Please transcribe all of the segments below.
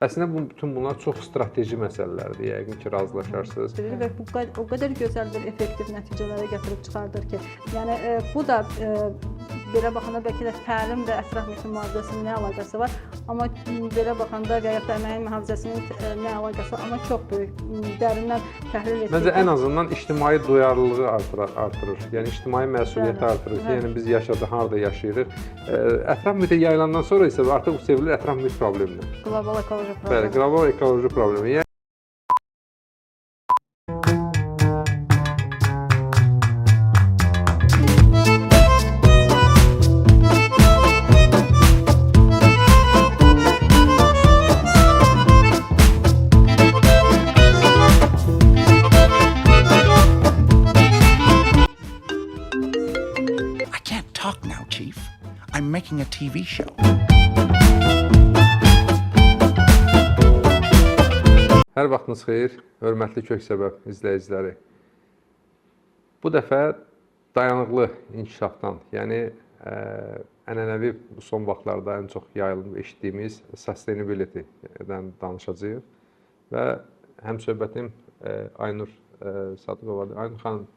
Əslində bütün bunlar çox strateji məsələlərdir. Yəqin ki, razılaşarsınız. Və bu o qədər gözəl bir effektiv nəticələrə gətirib çıxardır ki, yəni bu da belə baxanda bəlkə də təlim və ətraf mühit mühafizəsinin nə əlaqəsi var, amma belə baxanda və ya əməyin mühafizəsinin nə əlaqəsi var, amma çox böyük, dərindən təhlil etdikdə. Məncə ən azından ictimai duyarlılığı artırır. Yəni ictimai məsuliyyəti artırır. Yəni biz harda yaşayırıq. Ətraf mühitə yayılandan sonra isə artıq bu sevilir ətraf mühit problemidir. Qlobal ekoloji problem. Bəli, qlobal ekoloji problemi. I can't talk now, Chief. I'm making a TV show. Hər vaxtınız xeyir, hörmətli Kök Səbəb izləyiciləri. Bu dəfə dayanıqlı inkişafdan, yəni ənənəvi son vaxtlarda ən çox yayılıb eşitdiyimiz sustainability-dən danışacağıq və həmsöhbətim Aynur Sadıqovadır. Aynur xanım,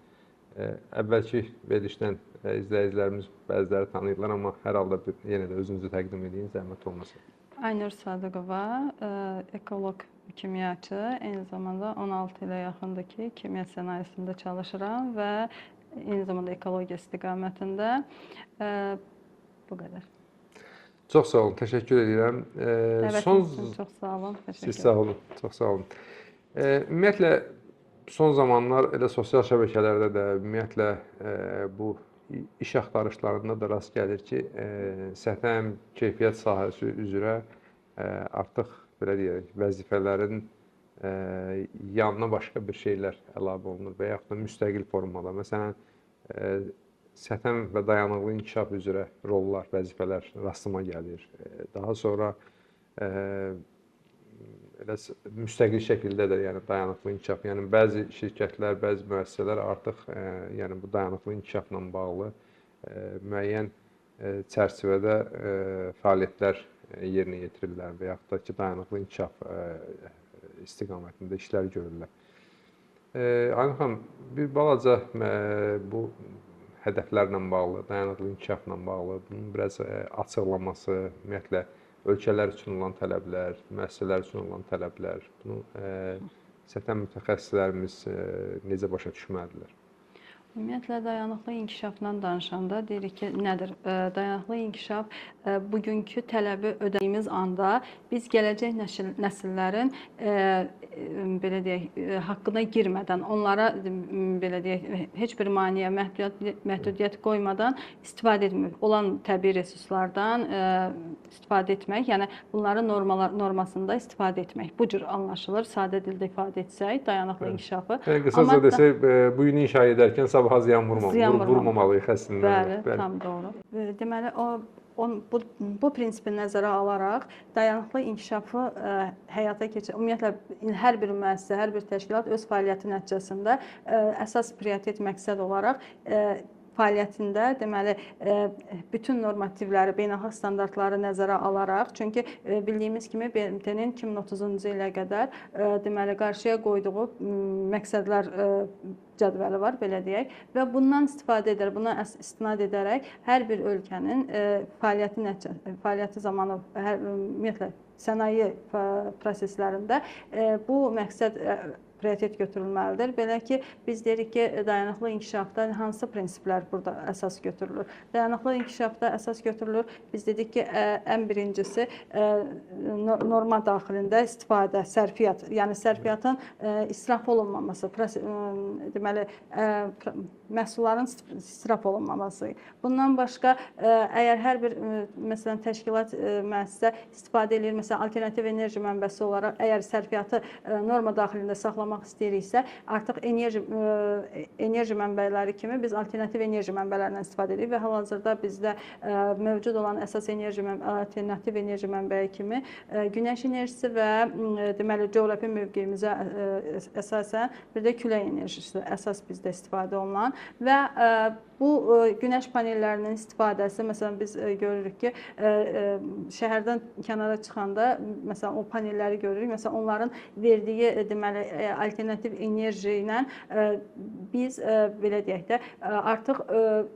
əvvəlki verilişdən izləyicilərimiz bəziləri tanıyırlar, amma hər halda yenə də özünüzü təqdim edin, zəhmət olmasın. Aynur Sadıqova, ekoloq kimyaçı, eyni zamanda 16 ilə yaxındır ki, kimya sənayesində çalışıram və eyni zamanda ekologiya istiqamətində. Bu qədər. Çox sağ olun, təşəkkür edirəm. Çox sağ olun, təşəkkür Siz sağ olun, çox sağ olun. Ümumiyyətlə, son zamanlar elə sosial şəbəkələrdə də, ümumiyyətlə bu iş axtarışlarında da rast gəlir ki, səthəm, keyfiyyət sahəsi üzrə artıq belə deyək, vəzifələrin yanına başqa bir şeylər əlavə olunur və yaxud da müstəqil formada. Məsələn, səthəm və dayanıqlı inkişaf üzrə rollar, vəzifələr rastıma gəlir. Daha sonra elə müstəqil şəkildə də, yəni dayanıqlı inkişaf, yəni bəzi şirkətlər, bəzi müəssisələr artıq yəni bu dayanıqlı inkişafla bağlı müəyyən çərçivədə fəaliyyətlər yerinə yetirirlər və yaxud da ki, dayanıqlı inkişaf istiqamətində işlər görürlər. Aynur xanım, bir balaca bu hədəflərlə bağlı, dayanıqlı inkişafla bağlı bunun biraz açıqlaması, ümumiyyətlə ölkələr üçün olan tələblər, müəssisələr üçün olan tələblər, bunu səthəm mütəxəssislərimiz necə başa düşməlidirlər? Ümumiyyətlə, dayanıqlı inkişafdan danışanda deyirik ki, nədir? Dayanıqlı inkişaf bugünkü tələbi ödədiyimiz anda biz gələcək nəsillərin belə deyək, haqqına girmədən, onlara belə deyək, heç bir maneə, məhdudiyyət qoymadan istifadə etmək, olan təbii resurslardan istifadə etmək, yəni bunların normasında istifadə etmək. Bu cür anlaşılır, sadə dildə ifadə etsək, dayanıqlı inkişafı. Qısaca desək, bu günü inşa edərkən sabaha ziyan vurmamalıyıq əslində. Bəli, tam doğru. Deməli, bu prinsipi nəzərə alaraq dayanıqlı inkişafı həyata keçir. Ümumiyyətlə, hər bir müəssisə, hər bir təşkilat öz fəaliyyəti nəticəsində əsas prioritet məqsəd olaraq fəaliyyətində, deməli, bütün normativləri, beynəlxalq standartları nəzərə alaraq, çünki bildiyimiz kimi BMT-nin 2030-cu ilə qədər deməli, qarşıya qoyduğu məqsədlər cədvəli var, belə deyək, və bundan istifadə edərək, buna istinad edərək hər bir ölkənin fəaliyyəti zamanı, ümumiyyətlə, sənaye proseslərində bu məqsəd prioritet götürülməlidir. Belə ki, biz deyirik ki, dayanıqlı inkişafda hansı prinsiplər burada əsas götürülür? Dayanıqlı inkişafda əsas götürülür. Biz dedik ki, ən birincisi norma daxilində istifadə, sərfiyyat, yəni sərfiyyatın israf olunmaması, deməli, məhsulların israf olunmaması. Bundan başqa, əgər hər bir, məsələn, təşkilat, müəssisə istifadə edir, məsələn, alternativ enerji mənbəsi olaraq, əgər sərfiyyatı norma daxilində saxlamaq istəyiriksə, artıq enerji mənbələri kimi biz alternativ enerji mənbələrindən istifadə edirik və hal-hazırda bizdə mövcud olan əsas alternativ enerji mənbəyi kimi günəş enerjisi və deməli, coğrafi mövqeyimizə əsasən bir də külək enerjisi əsas bizdə istifadə olunan və Bu günəş panellərinin istifadəsi, məsələn biz görürük ki, şəhərdən kənara çıxanda məsələn o panelləri görürük. Məsələn onların verdiyi deməli alternativ enerji ilə biz belə deyək də artıq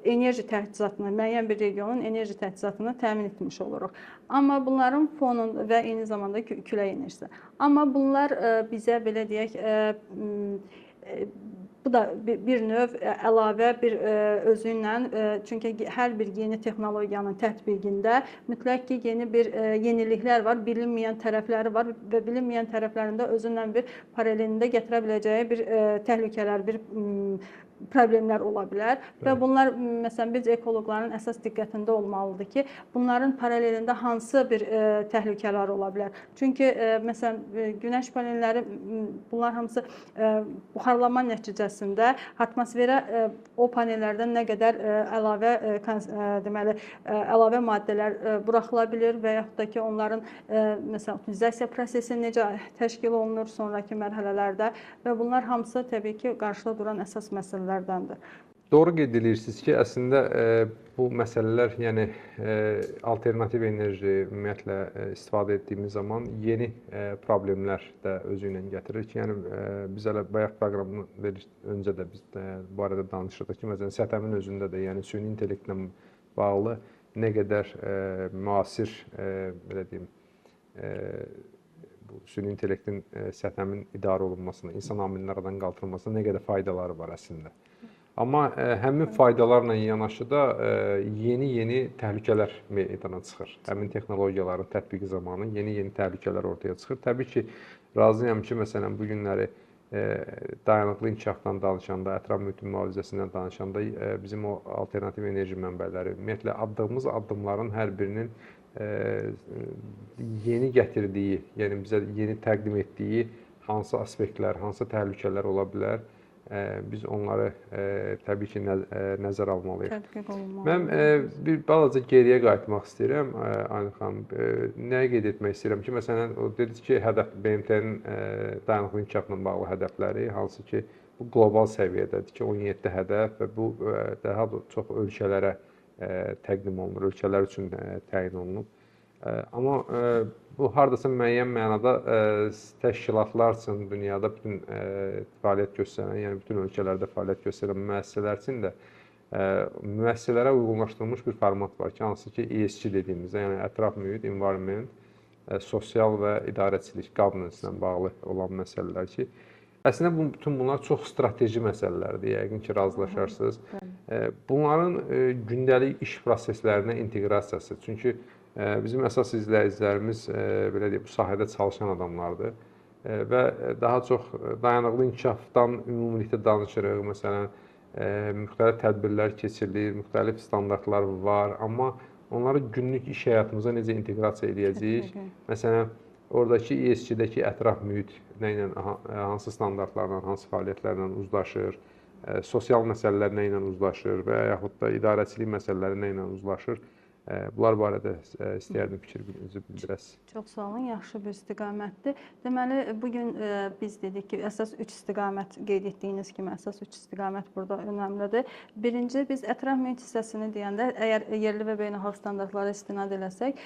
enerji təchizatını, müəyyən bir regionun enerji təchizatını təmin etmiş oluruq. Amma bunların fonunda və eyni zamanda külək enerjisi. Amma bunlar bizə belə deyək bu da bir növ əlavə bir özü ilə, çünki hər bir yeni texnologiyanın tətbiqində mütləq ki, yeniliklər var, bilinməyən tərəfləri var və bilinməyən tərəflərində özündən bir paralelində gətirə biləcəyi bir təhlükələr, bir problemlər ola bilər və bunlar məsələn biz ekoloqların əsas diqqətində olmalıdır ki, bunların paralelində hansı bir təhlükələr ola bilər. Çünki məsələn günəş panelləri bunlar hamısı buxarlanma nəticəsində atmosferə o panellərdən nə qədər əlavə deməli əlavə maddələr buraxıla bilər və yaxud da ki, onların məsələn utilizasiya prosesi necə təşkil olunur sonrakı mərhələlərdə və bunlar hamısı təbii ki, qarşıda duran əsas məsələlər. Doğru qeyd edirsiniz ki, əslində bu məsələlər, yəni alternativ enerji ümumiyyətlə istifadə etdiyimiz zaman yeni problemlər də özü ilə gətirir ki, yəni biz hələ bayaq proqramdan öncə də biz bu barədə danışırdıq ki, məsələn SƏTƏM-in özündə də, yəni süni intellektlə bağlı nə qədər müasir belə deyim bu süni intellektin SƏTƏM-in idarə olunmasına, insan amilinin aradan qaldırılmasına nə qədər faydaları var əslində. Amma həmin faydalarla yanaşı da yeni təhlükələr meydana çıxır. Həmin texnologiyaların tətbiqi zamanı yeni təhlükələr ortaya çıxır. Təbii ki, razıyam ki, məsələn bu günləri dayanıqlı inkişafdan danışanda, ətraf mühitin mühafizəsindən danışanda bizim o alternativ enerji mənbələri, ümumiyyətlə atdığımız addımların hər birinin yeni gətirdiyi, yəni bizə yeni təqdim etdiyi hansı aspektlər, hansı təhlükələr ola bilər, biz onları təbii ki, nəzərə almalıyıq. Tədqiq olunmalı. Mən bir balaca geriyə qayıtmaq istəyirəm, Aynur xanım. Nəyə qeyd etmək istəyirəm ki, məsələn, o dediniz ki, hədəf BMT-nin dayanıqlı inkişafla bağlı hədəfləri, hansı ki, bu qlobal səviyyədədir ki, 17 hədəf və bu daha çox ölkələrə təqdim olunur, ölkələr üçün təyin olunub. Amma bu hardasa müəyyən mənada təşkilatlar üçün dünyada bütün fəaliyyət göstərən, yəni bütün ölkələrdə fəaliyyət göstərən müəssisələr üçün də müəssisələrə uyğunlaşdırılmış bir format var ki, hansı ki ESG dediyimizdə, yəni ətraf mühit, environment, sosial və idarəçilik, governance ilə bağlı olan məsələlər ki, əslində bütün bunlar çox strateji məsələlərdir, yəqin ki, razılaşarsınız. Bunların gündəlik iş proseslərinə inteqrasiyası, çünki bizim əsas izləyicilərimiz belə deyək, bu sahədə çalışan adamlardır və daha çox dayanıqlı inkişafdan ümumilikdə danışırıq. Məsələn, müxtəlif tədbirlər keçirilir, müxtəlif standartlar var, amma onları günlük iş həyatımıza necə inteqrasiya edəcəyik? Məsələn, oradakı ESG-dəki ətraf mühit nə ilə, hansı standartlarla, hansı fəaliyyətlərlə uzlaşır, sosial məsələlər nə ilə uzlaşır və yaxud da idarəçilik məsələləri nə ilə uzlaşır? Bunlar barədə istəyərdim fikrinizi bildirəsiniz. Çox sağ olun, yaxşı bir istiqamətdir. Deməli, bugün biz dedik ki, əsas 3 istiqamət qeyd etdiyiniz kimi, əsas 3 istiqamət burada önəmlidir. Birinci, biz ətraf mühit hissəsini deyəndə, əgər yerli və beynəlxalq standartlara istinad eləsək,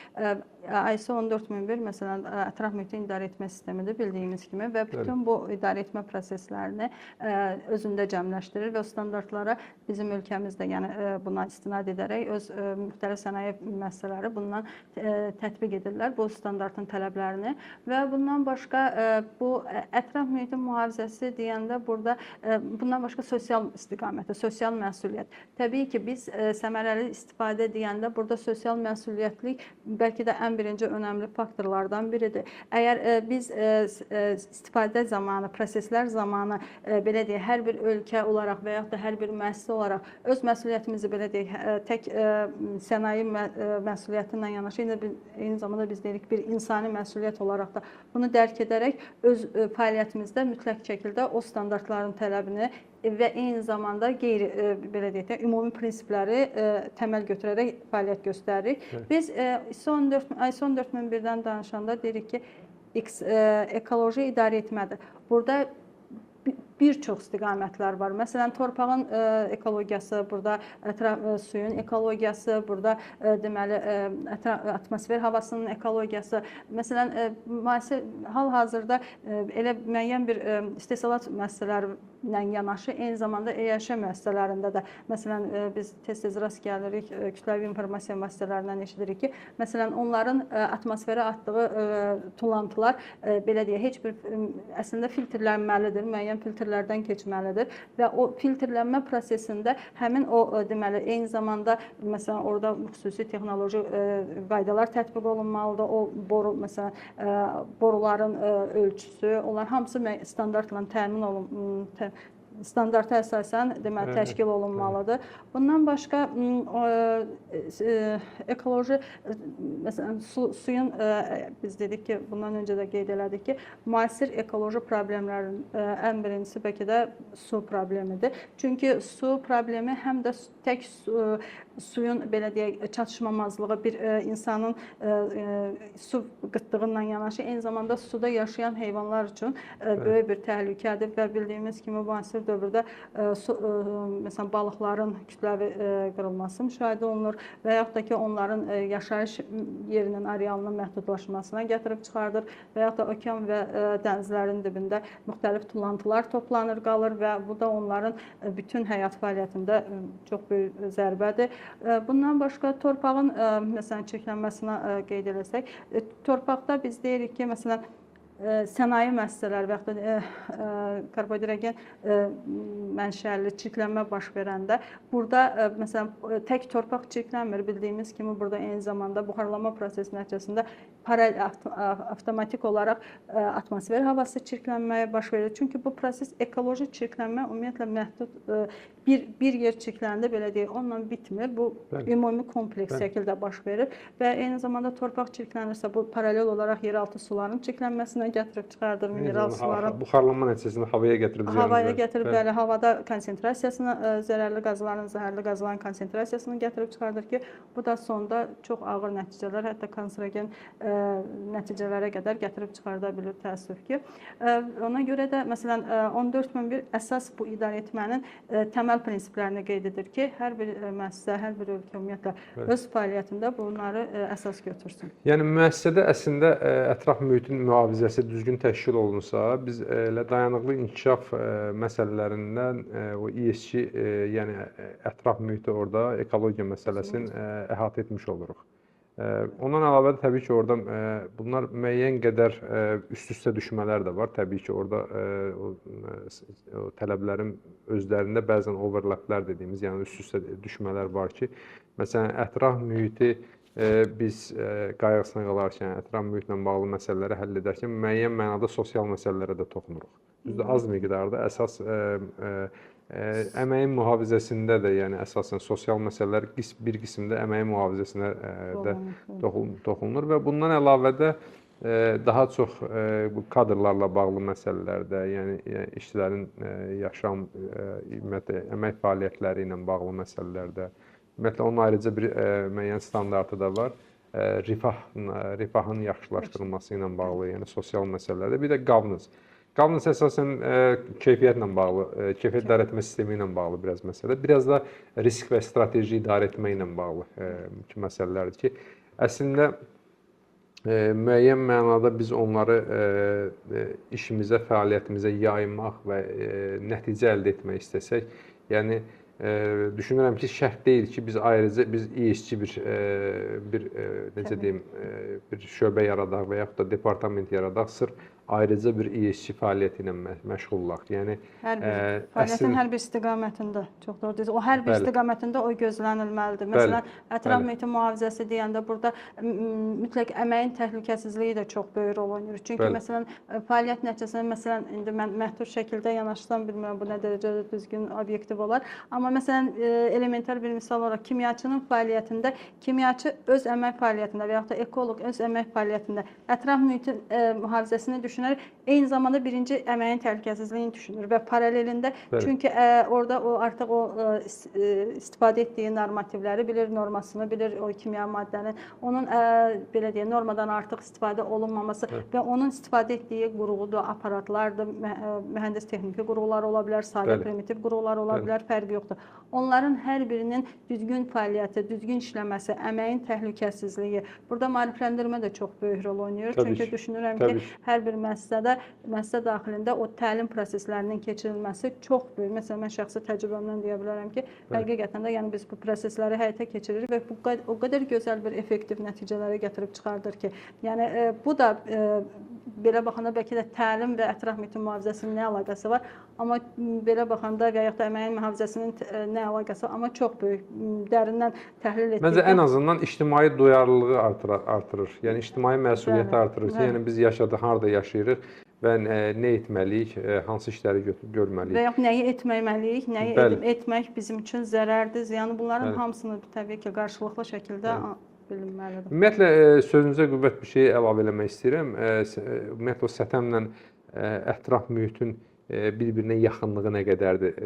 ISO 14001, məsələn, ətraf mühiti idarə etmə sistemidir, bildiyimiz kimi və bütün bu idarə etmə proseslərini özündə cəmləşdirir və o standartlara bizim ölkəmizdə, yəni buna istinad edərək öz müxtəlif sənaye müəssisələri bundan tətbiq edirlər, bu standartın tələblərini və bundan başqa bu ətraf mühitin mühafizəsi deyəndə burada bundan başqa sosial istiqaməti, sosial məsuliyyət. Təbii ki, biz səmərəli istifadə deyəndə burada sosial məsuliyyətlik bəlkə də ən birinci önəmli faktorlardan biridir. Əgər biz istifadə zamanı, proseslər zamanı belə deyək, hər bir ölkə olaraq və yaxud da hər bir müəssisə olaraq öz məsuliyyətimizi belə deyək, tək sənaye məsuliyyəti ilə yanaşı, eyni zamanda biz deyirik bir insani məsuliyyət olaraq da bunu dərk edərək öz fəaliyyətimizdə mütləq şəkildə o standartların tələbini və eyni zamanda belə deyək də ümumi prinsipləri təməl götürərək fəaliyyət göstəririk. Biz ISO 14001-dən danışanda deyirik ki, ekoloji idarə etmədir. Burada bir çox istiqamətlər var. Məsələn, torpağın ekologiyası, burada suyun ekologiyası, burada deməli atmosfer havasının ekologiyası. Məsələn, müasir hal-hazırda elə müəyyən bir istehsalat müəssisələri ilə yanaşı, eyni zamanda EYŞ müəssisələrində də, məsələn, biz tez-tez rast gəlirik, kütləvi informasiya müəssisələrindən eşidirik ki, məsələn, onların atmosferə atdığı tullantılar, belə deyək, heç bir əslində filtrlənməlidir, müəyyən filtrlərdən keçməlidir və o filtrlənmə prosesində həmin o, deməli, eyni zamanda, məsələn, orada xüsusi texnoloji qaydalar tətbiq olunmalıdır, o boru, məsələn, boruların ölçüsü, onlar hamısı standartla təmin olunmalıdır. Standarta əsasən deməli təşkil olunmalıdır. Bundan başqa ekoloji, məsələn, suyun, biz dedik ki, bundan öncə də qeyd elədik ki, müasir ekoloji problemlərin ən birincisi bəlkə də su problemidir. Çünki su problemi həm də tək suyun, belə deyək, çatışmamazlığı bir insanın su qıtlığından yanaşı, eyni zamanda suda yaşayan heyvanlar üçün böyük bir təhlükədir və bildiyimiz kimi müasir dövrdə məsələn, balıqların kütləvi qırılması müşahidə olunur və yaxud da ki, onların yaşayış yerinin arealının məhdudlaşmasına gətirib çıxardır və yaxud da okean və dənizlərin dibində müxtəlif tullantılar toplanır, qalır və bu da onların bütün həyat fəaliyyətində çox böyük zərbədir. Bundan başqa torpağın məsələn çirklənməsinə qeyd eləsək, torpaqda biz deyirik ki, məsələn, sənaye müəssisələri və yaxud da karbodirogen mənşəli çirklənmə baş verəndə burada məsələn tək torpaq çirklənmir. Bildiyimiz kimi burada eyni zamanda buxarlanma prosesi nəticəsində avtomatik olaraq atmosfer havası çirklənməyə baş verir. Çünki bu proses ekoloji çirklənmə ümumiyyətlə məhdud bir yer çirkləndə belə deyək, onunla bitmir. Bu ümumi kompleks şəkildə baş verir və eyni zamanda torpaq çirklənirsə bu paralel olaraq yeraltı suların çirklənməsinə gətirib çıxardır, mineral suların. Buxarlanma nəticəsində havaya gətirib ziyan. Havaya gətirib, bəli, havada konsentrasiyasını, zərərli qazların, zəhərli qazların konsentrasiyasını gətirib çıxardır ki, bu da sonda çox ağır nəticələr, hətta kanserogen nəticələrə qədər gətirib çıxarda bilir, təəssüf ki. Ona görə də, məsələn, 14.001 əsas bu idarəetmənin təməl prinsiplərini qeyd edir ki, hər bir müəssisə, hər bir ölkə ümumiyyətlə öz fəaliyyətində bunları əsas götürsün. Yəni, müəssisədə əslində ətraf mühitin mühafizəsi düzgün təşkil olunsa, biz elə dayanıqlı inkişaf məsələlərindən o ESG, yəni ətraf mühiti orada ekologiya məsələsini əhatə etmiş oluruq. Ondan əlavə də təbii ki, orada bunlar müəyyən qədər üst-üstə düşmələr də var. Təbii ki, orada o tələblərin özlərində bəzən overlaplər dediyimiz, yəni üst-üstə düşmələr var ki, məsələn, ətraf mühiti biz qayğısına qalarkən, ətraf mühitlə bağlı məsələləri həll edərkən müəyyən mənada sosial məsələlərə də toxunuruq. Düzdür, az miqdarda əsas əməyin mühafizəsində də, yəni əsasən sosial məsələlər bir qismdə əməyin mühafizəsinə də toxunulur və bundan əlavə də daha çox bu kadrlarla bağlı məsələlərdə, yəni işçilərin yaşam, əmək fəaliyyətləri ilə bağlı məsələlərdə, ümumiyyətlə, onun ayrıca bir müəyyən standartı da var. Rifahın yaxşılaşdırılması ilə bağlı, yəni sosial məsələlərdə. Bir də governance. Governance əsasən keyfiyyətlə bağlı, keyfiyyət idarəetmə sistemi ilə bağlı biraz məsələ. Biraz da risk və strateji idarə etmə ilə bağlı məsələlərdir ki, əslində müəyyən mənada biz onları işimizə, fəaliyyətimizə yaymaq və nəticə əldə etmək istəsək, yəni düşünürəm ki, şərt deyil ki, biz ayrıca ESG bir necə deyim, bir şöbə yaradaq və yaxud da departament yaradaq, sırf ayrıca bir ESG fəaliyyəti ilə məşğul olaq. Yəni fəaliyyətin hər bir istiqamətində, çox doğru deyirsiz. O hər bir istiqamətində o gözlənilməlidir. Məsələn, ətraf mühitin mühafizəsi deyəndə burada mütləq əməyin təhlükəsizliyi də çox böyük rol oynayır. Çünki məsələn, fəaliyyət nəticəsində məsələn indi mən məhdud şəkildə yanaşsam, bilmirəm bu nə dərəcədə düzgün, obyektiv olar. Amma məsələn, elementar bir misal olaraq kimyaçının fəaliyyətində, kimyaçı öz əmək fəaliyyətində və yaxud da ekoloq öz əmək fəaliyyətində ətraf mühitin mühafizəsini düşünər. Eyni zamanda birinci əməyin təhlükəsizliyini düşünür və paralelində Bəli. çünki orada o artıq o istifadə etdiyi normativləri bilir, normasını bilir, o kimyəvi maddənin, onun belə deyək, normadan artıq istifadə olunmaması və onun istifadə etdiyi qurğudur, aparatlardır, mühəndis texniki qurğular ola bilər, sadə primitiv qurğular ola bilər, fərqi yoxdur. Onların hər birinin düzgün fəaliyyəti, düzgün işləməsi, əməyin təhlükəsizliyi, burada maarifləndirmə də çox böyük rol oynayır. Çünki düşünürəm ki, hər bir müəssisə daxilində o təlim proseslərinin keçirilməsi çox böyük. Məsələn, mən şəxsi təcrübəmdən deyə bilərəm ki, həqiqətən də yəni biz bu prosesləri həyata keçiririk və bu o qədər gözəl bir effektiv nəticələrə gətirib çıxardır ki, yəni bu da belə baxanda bəlkə də təlim və ətraf mühitin mühafizəsinin nə əlaqəsi var, amma belə baxanda və yaxud da əməyin mühafizəsinin nə əlaqəsi var, amma çox böyük, dərindən təhlil etdikdə. Məncə ən azından ictimai duyarlılığı artırır, yəni ictimai məsuliyyəti artırır. Yəni biz yaşadıq, harada yaşayırıq və nə etməliyik, hansı işləri görməliyik. Və yaxud nəyi etməməliyik, nəyi etmək bizim üçün zərərdir, ziyanı. Bunların hamısını təbii ki, qarşılıqlı şəkildə bilinməlidir. Ümumiyyətlə, sözünüzə qüvvət bir şey əlavə eləmək istəyirəm. Ümumiyyətlə, o sətəmlə ətraf mühitin bir-birinə yaxınlığı nə qədərdir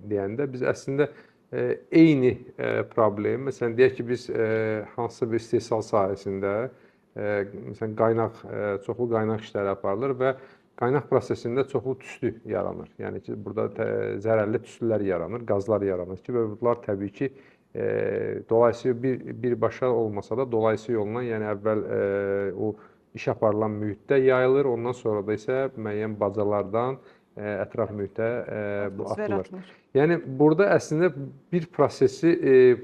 deyəndə, biz əslində eyni problem, məsələn, deyək ki, biz hansısa bir istehsal sahəsində, məsələn, çoxlu qaynaq işləri aparılır və qaynaq prosesində çoxlu tüstü yaranır. Yəni ki, burada zərərli tüstülər yaranır, qazlar yaranır ki, və bunlar təbii ki, dolayısıyla birbaşa olmasa da dolayısı yolla, yəni əvvəl o iş aparılan mühitdə yayılır, ondan sonra da isə müəyyən bacalardan ətraf mühitə bu atılır. Yəni burada əslində bir prosesi,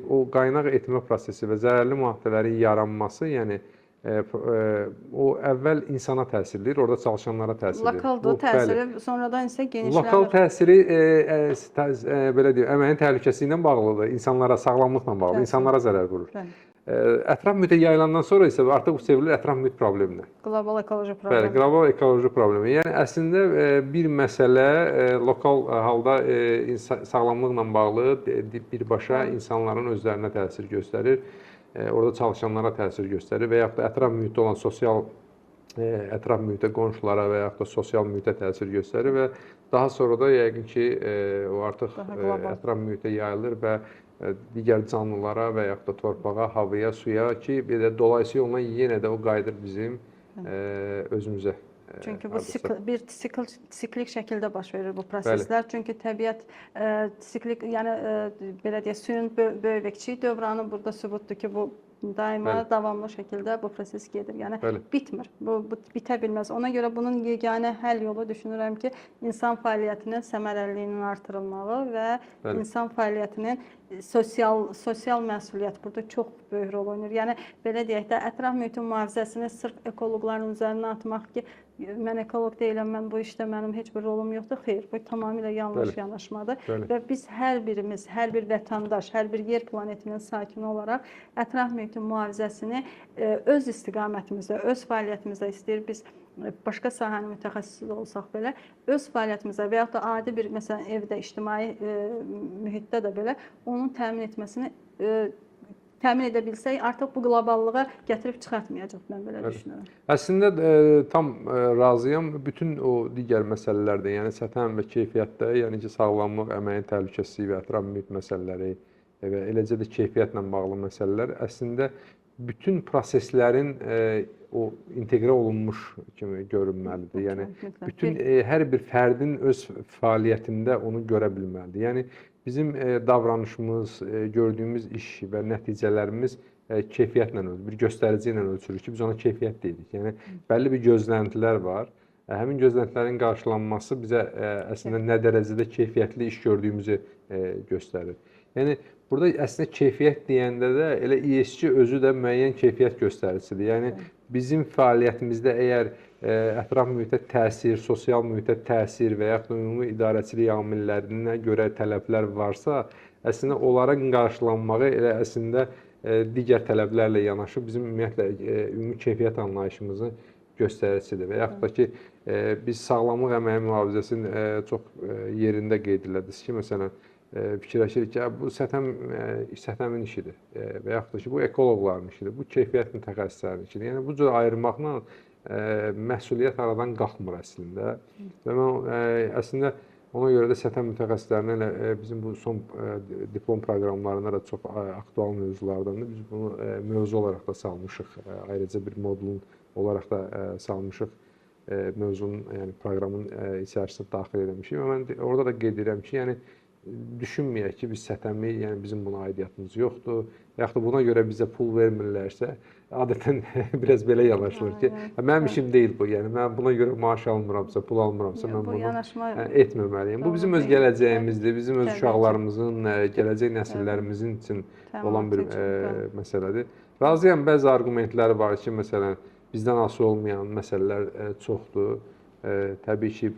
o qaynaq etmə prosesi və zərərli maddələrin yaranması, yəni o əvvəl insana təsir edir, orada çalışanlara təsir edir. Lokaldır təsiri, sonradan isə genişlənir. Lokal təsiri, belə deyim, əməyin təhlükəsizliyi ilə bağlıdır, insanlara, sağlamlıqla bağlıdır, insanlara zərər vurur. Ətraf mühitə yayılandan sonra isə artıq bu sevilir ətraf mühit probleminə. Qlobal ekoloji problemi. Bəli, qlobal ekoloji problemi. Yəni əslində bir məsələ lokal halda sağlamlıqla bağlı birbaşa insanların özlərinə təsir göstərir, orada çalışanlara təsir göstərir və yaxud da ətraf mühitdə olan sosial ətraf mühitə, qonşulara və yaxud da sosial mühitə təsir göstərir və daha sonra da yəqin ki, o artıq ətraf mühitə yayılır və digər canlılara və yaxud da torpağa, havaya, suya ki, dolayısı yolla yenə də o qayıdır bizim özümüzə. Çünki bu bir siklik şəkildə baş verir bu proseslər. Çünki təbiət siklik, yəni belə deyək, suyun böyük və kiçik dövranı burada sübutdur ki, bu daima davamlı şəkildə bu proses gedir. Yəni bitmir. Bu bitə bilməz. Ona görə bunun yeganə həll yolu düşünürəm ki, insan fəaliyyətinin səmərəliliyinin artırılmağı və insan fəaliyyətinin sosial məsuliyyət burada çox böyük rol oynayır. Yəni belə deyək də, ətraf mühitin mühafizəsini sırf ekoloqların üzərinə atmaq ki, mən ekoloq deyiləm, mən bu işdə mənim heç bir rolum yoxdur. Xeyr, bu tamamilə yanlış yanaşmadır. Və biz hər birimiz, hər bir vətəndaş, hər bir yer planetinin sakini olaraq ətraf mühitin mühafizəsini öz istiqamətimizdə, öz fəaliyyətimizdə istəyir. Biz başqa sahənin mütəxəssisi olsaq belə, öz fəaliyyətimizdə və yaxud da adi bir, məsələn, evdə, ictimai mühitdə də belə onun təmin etməsini təmin edə bilsək, artıq bu qloballığa gətirib çıxartmayacaq, mən belə düşünürəm. Əslində tam razıyam. Bütün o digər məsələlərdə, yəni səthən və keyfiyyətdə, yəni ki, sağlamlıq, əməyin təhlükəsizliyi və ətraf mühit məsələləri və eləcə də keyfiyyətlə bağlı məsələlər əslində bütün proseslərin o inteqrə olunmuş kimi görünməlidir. Yəni bütün hər bir fərdin öz fəaliyyətində onu görə bilməlidir. Yəni bizim davranışımız, gördüyümüz iş və nəticələrimiz keyfiyyətlə ölçülür, bir göstərici ilə ölçülür ki, biz ona keyfiyyət deyirik. Yəni bəlli bir gözləntilər var. Həmin gözləntilərin qarşılanması bizə əslində nə dərəcədə keyfiyyətli iş gördüyümüzü göstərir. Yəni burada əslində keyfiyyət deyəndə də elə ESG özü də müəyyən keyfiyyət göstəricisidir. Yəni bizim fəaliyyətimizdə əgər ətraf mühitə təsir, sosial mühitə təsir və yaxud da ümumi idarəçilik amillərinə görə tələblər varsa, əslində onların qarşılanmağı elə əslində digər tələblərlə yanaşı bizim ümumiyyətlə ümumi keyfiyyət anlayışımızın göstəricisidir. Və yaxud da ki, biz sağlamlıq əməyi mühafizəsinin çox yerində qeyd elədiniz ki, məsələn, fikirləşirik ki, bu səthəmin işidir və yaxud da ki, bu ekoloqların işidir, bu keyfiyyət mütəxəssislərinin işidir. Yəni bu cür ayırmaqla məsuliyyət aradan qalxmır əslində. Və mən əslində ona görə də səthə mütəxəssislərinə elə bizim bu son diplom proqramlarında da çox aktual mövzulardandır. Biz bunu mövzu olaraq da salmışıq, ayrıca bir modulun olaraq da salmışıq. Mövzunun, yəni proqramın içərisinə daxil etmişik və mən orada da qeyd edirəm ki, yəni düşünməyək ki, biz sətəmi, yəni bizim buna aidiyyatımız yoxdur, yaxud da buna görə bizə pul vermirlərsə, adətən biraz belə yanaşılır ki, mənim işim deyil bu, yəni mən buna görə maaş almıramsa, pul almıramsa, mən bunu etməməliyəm. Bu bizim öz gələcəyimizdir, bizim öz uşaqlarımızın, gələcək nəsillərimizin üçün olan bir məsələdir. Razıyam, bəzi arqumentləri var ki, məsələn, bizdən asılı olmayan məsələlər çoxdur. Təbii ki,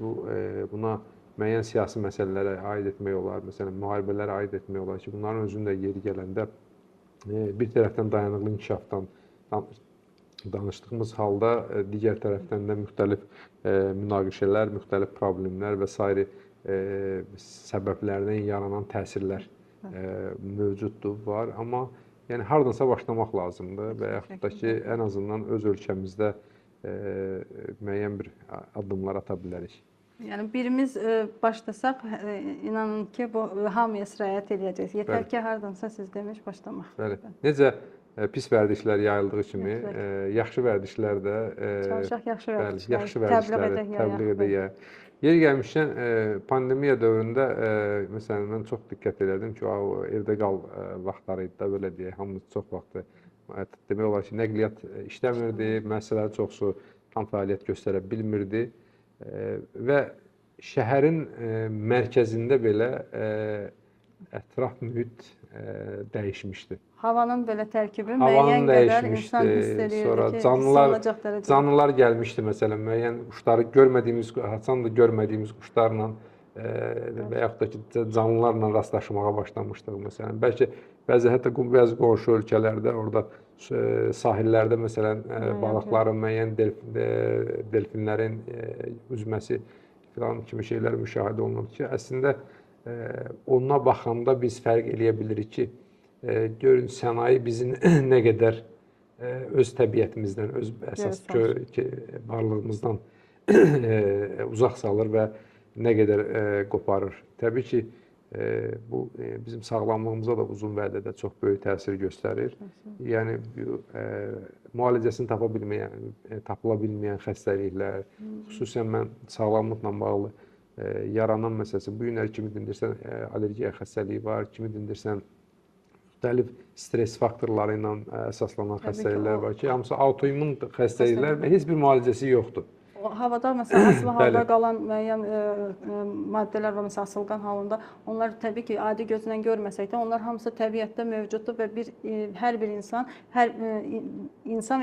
buna müəyyən siyasi məsələlərə aid etmək olar, məsələn, müharibələrə aid etmək olar ki, bunların özünün də yeri gələndə bir tərəfdən dayanıqlı inkişafdan danışdığımız halda, digər tərəfdən də müxtəlif münaqişələr, müxtəlif problemlər və sair səbəblərdən yaranan təsirlər mövcuddur, var. Amma yəni hardansa başlamaq lazımdır və yaxud da ki, ən azından öz ölkəmizdə müəyyən bir addımlar ata bilərik. Yəni birimiz başlasaq, inanın ki, bu hamıya sirayət edəcək. Yetər ki, hardansa siz demiş başlamaq. Bəli. Necə pis vərdişlər yayıldığı kimi, yaxşı vərdişlər də yaxşı vərdişləri təbliğ edək. Yeri gəlmişkən, pandemiya dövründə, məsələn, mən çox diqqət edirdim ki, evdə qal vaxtları idi da, belə deyək, hamımız çox vaxtı, demək olar ki, nəqliyyat işləmirdi, müəssisələrin çoxsu tam fəaliyyət göstərə bilmirdi və şəhərin mərkəzində belə ətraf mühit dəyişmişdi. Havanın belə tərkibi müəyyən qədər insan hiss edirdi ki, canlılar gəlmişdi, məsələn, müəyyən quşları görmədiyimiz, haçan da görmədiyimiz quşlarla və yaxud da ki, canlılarla rastlaşmağa başlamışdıq, məsələn. Bəlkə hətta bəzi qonşu ölkələrdə, orada sahillərdə, məsələn, balıqların, müəyyən delfinlərin üzməsi filan kimi şeylər müşahidə olunur ki, əslində ona baxanda biz fərq eləyə bilirik ki, görün, sənaye bizi nə qədər öz təbiətimizdən, öz əsas varlığımızdan uzaq salır və nə qədər qoparır. Təbii ki, bu bizim sağlamlığımıza da uzun vədədə çox böyük təsir göstərir. Yəni, müalicəsini tapıla bilməyən xəstəliklər, xüsusən mən sağlamlıqla bağlı yaranan məsələsi, bu günlər kimi dindirsən allergiya xəstəliyi var, kimi dindirsən müxtəlif stres faktorları ilə əsaslanan xəstəliklər var ki, hamısı autoimmun xəstəliklər və heç bir müalicəsi yoxdur. Havada, məsələn, asılı halda qalan müəyyən maddələr var, məsələn, asılqan halında, onlar təbii ki, adi gözlə görməsək də, onlar hamısı təbiətdə mövcuddur və hər bir insan və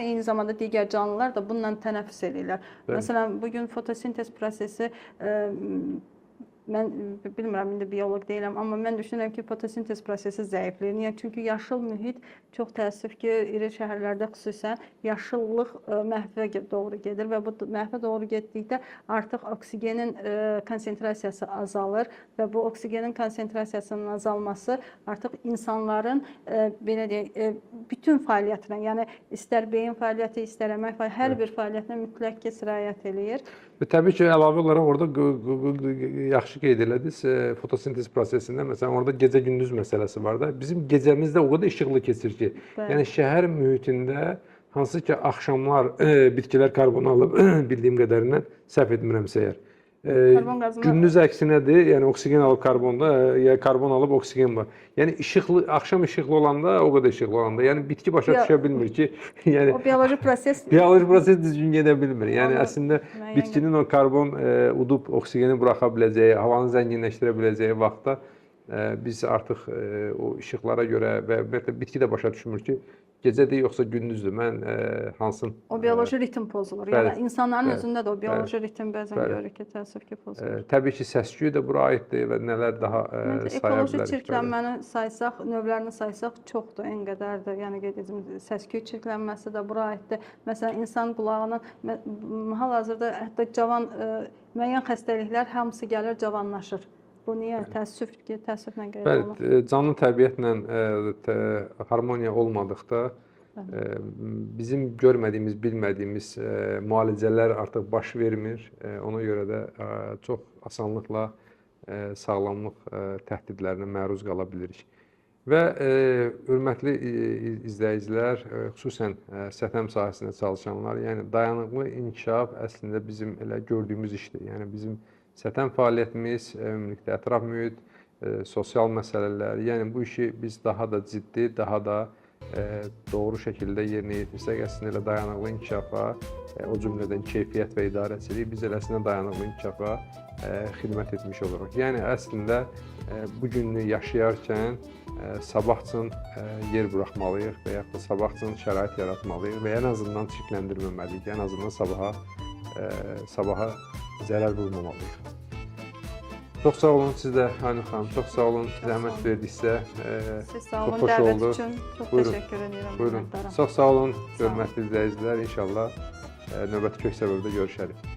eyni zamanda digər canlılar da bununla tənəffüs edirlər. Məsələn, bugün fotosintez prosesi, mən bilmirəm, indi bioloq deyiləm, amma mən düşünürəm ki, fotosintez prosesi zəifləyir. Niyə? Çünki yaşıl mühit çox təəssüf ki, iri şəhərlərdə xüsusən yaşıllıq məhvə doğru gedir və bu məhvə doğru getdikdə artıq oksigenin konsentrasiyası azalır və bu oksigenin konsentrasiyasının azalması artıq insanların belə deyək, bütün fəaliyyətinə, yəni istər beyin fəaliyyəti, istər əmək fəaliyyəti, hər bir fəaliyyətinə mütləq ki, sirayət eləyir. Və təbii ki, əlavə olaraq orada yaxşı qeyd elədiniz, fotosintez prosesində, məsələn, orada gecə-gündüz məsələsi var da. Bizim gecəmizdə o qədər işıqlı keçir ki, yəni şəhər mühitində hansı ki, axşamlar bitkilər karbon alıb, bildiyim qədərindən, səhv etmirəmsə əgər, gündüz əksinədir, yəni oksigen alıb karbonda, ya karbon alıb oksigen var. Yəni axşam işıqlı olanda, o qədər işıqlı olanda, yəni bitki başa düşə bilmir ki, yəni o bioloji proses düzgün gedə bilmir. Yəni əslində bitkinin o karbon udub oksigeni buraxa biləcəyi, havanı zənginləşdirə biləcəyi vaxtda biz artıq o işıqlara görə və bitki də başa düşmür ki, gecədir yoxsa gündüzdür, mən hansın... O bioloji ritim pozulur. Yəni insanların özündə də o bioloji ritim bəzən görür ki, təəssüf ki, pozulur. Təbii ki, səs-küy də bura aiddir və nələr daha saya bilərik. Ekoloji çirklənməni saysaq, növlərini saysaq çoxdur, ən qədərdir. Yəni səs-küy çirklənməsi də bura aiddir. Məsələn, insan qulağının hal-hazırda hətta cavan müəyyən xəstəliklər hamısı gəlir, cavanlaşır. Bu niyə? Təəssüflə qeyd olunur. Bəli, canlı təbiətlə harmoniya olmadıqda bizim görmədiyimiz, bilmədiyimiz müalicələr artıq baş vermir. Ona görə də çox asanlıqla sağlamlıq təhdidlərinə məruz qala bilirik. Və hörmətli izləyicilər, xüsusən sətəm sahəsində çalışanlar, yəni dayanıqlı inkişaf əslində bizim elə gördüyümüz işdir. Yəni bizim sətəm fəaliyyətimiz, ümumilikdə ətraf mühit, sosial məsələlər, yəni bu işi biz daha da ciddi, daha da doğru şəkildə yerinə yetirsək, əslində elə dayanıqlı inkişafa, o cümlədən keyfiyyət və idarəçilik, biz elə əslində dayanıqlı inkişafa xidmət etmiş oluruq. Yəni əslində bu günü yaşayarkən sabah üçün yer buraxmalıyıq və yaxud da sabah üçün şərait yaratmalıyıq və ən azından çirkləndirməməliyik, ən azından sabaha zərər vurmamalıyıq. Çox sağ olun siz də Aynur xanım, çox sağ olun, zəhmət verdiksə, Siz sağ olun, çox xoş dəvət oldu. üçün çox Buyurun, təşəkkür edirəm. buyurun. minnətdaram. Çox sağ olun, hörmətli izləyicilər, inşallah növbəti kök səbəbdə görüşərik.